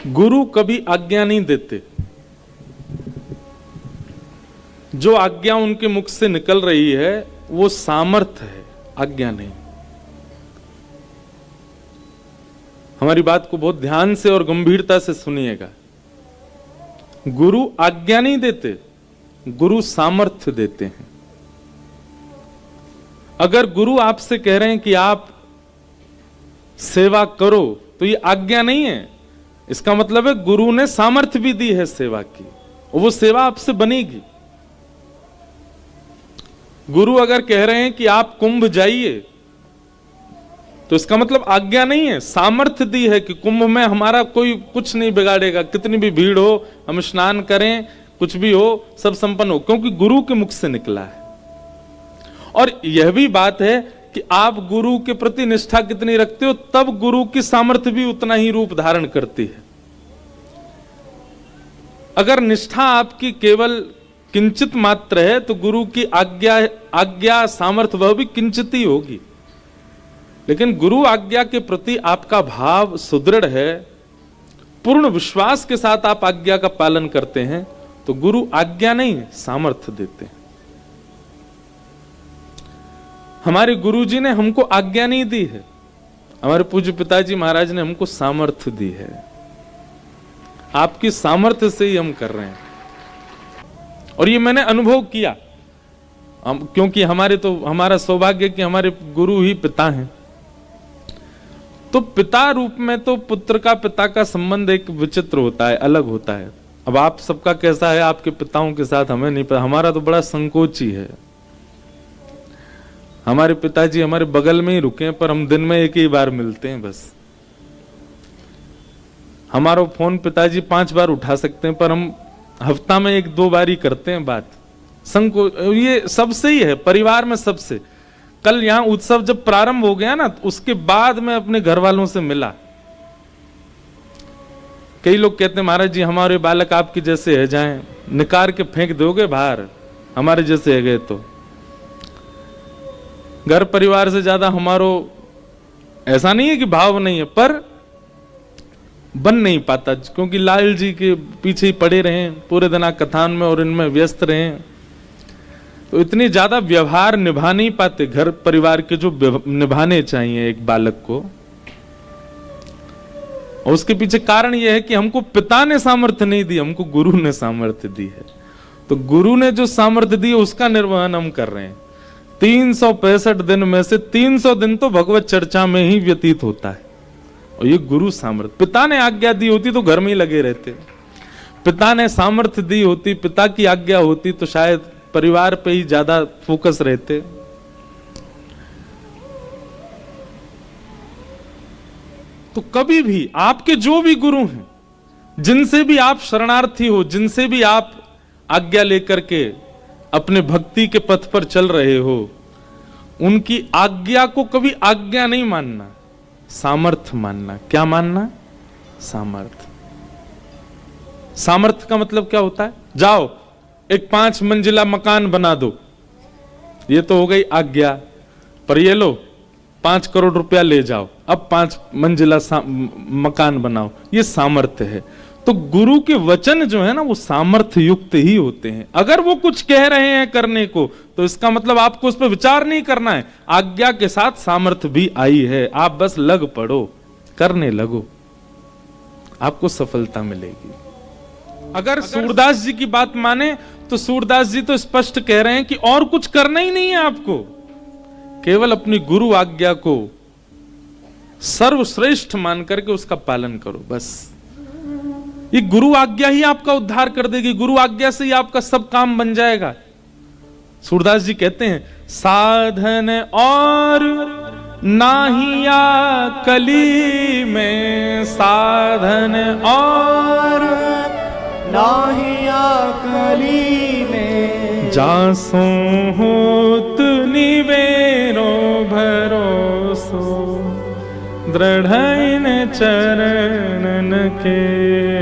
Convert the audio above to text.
गुरु कभी आज्ञा नहीं देते। जो आज्ञा उनके मुख से निकल रही है वो सामर्थ्य है, आज्ञा नहीं। हमारी बात को बहुत ध्यान से और गंभीरता से सुनिएगा। गुरु आज्ञा नहीं देते, गुरु सामर्थ्य देते हैं। अगर गुरु आपसे कह रहे हैं कि आप सेवा करो, तो ये आज्ञा नहीं है। इसका मतलब है गुरु ने सामर्थ्य भी दी है सेवा की, और वो सेवा आपसे बनेगी। गुरु अगर कह रहे हैं कि आप कुंभ जाइए, तो इसका मतलब आज्ञा नहीं है, सामर्थ्य दी है कि कुंभ में हमारा कोई कुछ नहीं बिगाड़ेगा। कितनी भी भीड़ हो, हम स्नान करें, कुछ भी हो, सब संपन्न हो, क्योंकि गुरु के मुख से निकला है। और यह भी बात है कि आप गुरु के प्रति निष्ठा कितनी रखते हो, तब गुरु की सामर्थ्य भी उतना ही रूप धारण करती है। अगर निष्ठा आपकी केवल किंचित मात्र है, तो गुरु की आज्ञा सामर्थ्य वह भी किंचित ही होगी। लेकिन गुरु आज्ञा के प्रति आपका भाव सुदृढ़ है, पूर्ण विश्वास के साथ आप आज्ञा का पालन करते हैं, तो गुरु आज्ञा नहीं सामर्थ्य देते हैं। हमारे गुरुजी ने हमको आज्ञा नहीं दी है, हमारे पूज्य पिताजी महाराज ने हमको सामर्थ्य दी है। आपकी सामर्थ्य से ही हम कर रहे हैं, और ये मैंने अनुभव किया। क्योंकि हमारा सौभाग्य कि हमारे गुरु ही पिता हैं। तो पिता रूप में तो पुत्र का पिता का संबंध एक विचित्र होता है, अलग होता है। अब आप सबका कैसा है आपके पिताओं के साथ हमें नहीं पता, हमारा तो बड़ा संकोची है। हमारे पिताजी हमारे बगल में ही रुके, पर हम दिन में एक ही बार मिलते हैं बस। हमारा फोन पिताजी 5 बार उठा सकते हैं, पर हम हफ्ता में 1-2 बार ही करते हैं बात। ये सबसे ही है, परिवार में सबसे। कल यहां उत्सव जब प्रारंभ हो गया ना, उसके बाद मैं अपने घर वालों से मिला। कई लोग कहते हैं महाराज जी हमारे बालक आपके जैसे है, जाएं निकाल के फेंक दोगे बाहर, हमारे जैसे है गए तो। घर परिवार से ज्यादा हमारो ऐसा नहीं है कि भाव नहीं है, पर बन नहीं पाता, क्योंकि लाल जी के पीछे ही पड़े रहे पूरे दिन कथान में और इनमें व्यस्त रहे, तो इतनी ज्यादा व्यवहार निभा नहीं पाते घर परिवार के जो निभाने चाहिए एक बालक को। और उसके पीछे कारण यह है कि हमको पिता ने सामर्थ्य नहीं दी, हमको गुरु ने सामर्थ्य दी है। तो गुरु ने जो सामर्थ्य दी उसका निर्वहन हम कर रहे हैं। 365 दिन में से 300 दिन तो भगवत चर्चा में ही व्यतीत होता है, और ये गुरु सामर्थ्य। पिता ने आज्ञा दी होती तो घर में ही लगे रहते, पिता ने सामर्थ्य दी होती, पिता की आज्ञा होती, तो शायद परिवार पे ही ज्यादा फोकस रहते। तो कभी भी आपके जो भी गुरु हैं, जिनसे भी आप शरणार्थी हो, जिनसे भी आप आज्ञा लेकर के अपने भक्ति के पथ पर चल रहे हो, उनकी आज्ञा को कभी आज्ञा नहीं मानना, सामर्थ्य मानना। क्या मानना? सामर्थ्य। सामर्थ्य का मतलब क्या होता है? जाओ एक 5 मंजिला मकान बना दो, ये तो हो गई आज्ञा। पर ये लो 5 करोड़ रुपया ले जाओ, अब 5 मंजिला मकान बनाओ, ये सामर्थ्य है। तो गुरु के वचन जो है ना, वो सामर्थ्य युक्त ही होते हैं। अगर वो कुछ कह रहे हैं करने को, तो इसका मतलब आपको उस पर विचार नहीं करना है, आज्ञा के साथ सामर्थ्य भी आई है, आप बस लग पड़ो, करने लगो, आपको सफलता मिलेगी। अगर सूरदास जी की बात माने, तो सूरदास जी तो स्पष्ट कह रहे हैं कि और कुछ करना ही नहीं है आपको, केवल अपनी गुरु आज्ञा को सर्वश्रेष्ठ मान करके उसका पालन करो बस। ये गुरु आज्ञा ही आपका उद्धार कर देगी, गुरु आज्ञा से ही आपका सब काम बन जाएगा। सूरदास जी कहते हैं, साधन और नाहिया कली में, साधन और नाहिया कली में, जासो होत निवेरो भरोसो, दृढ़ इन चरणन के।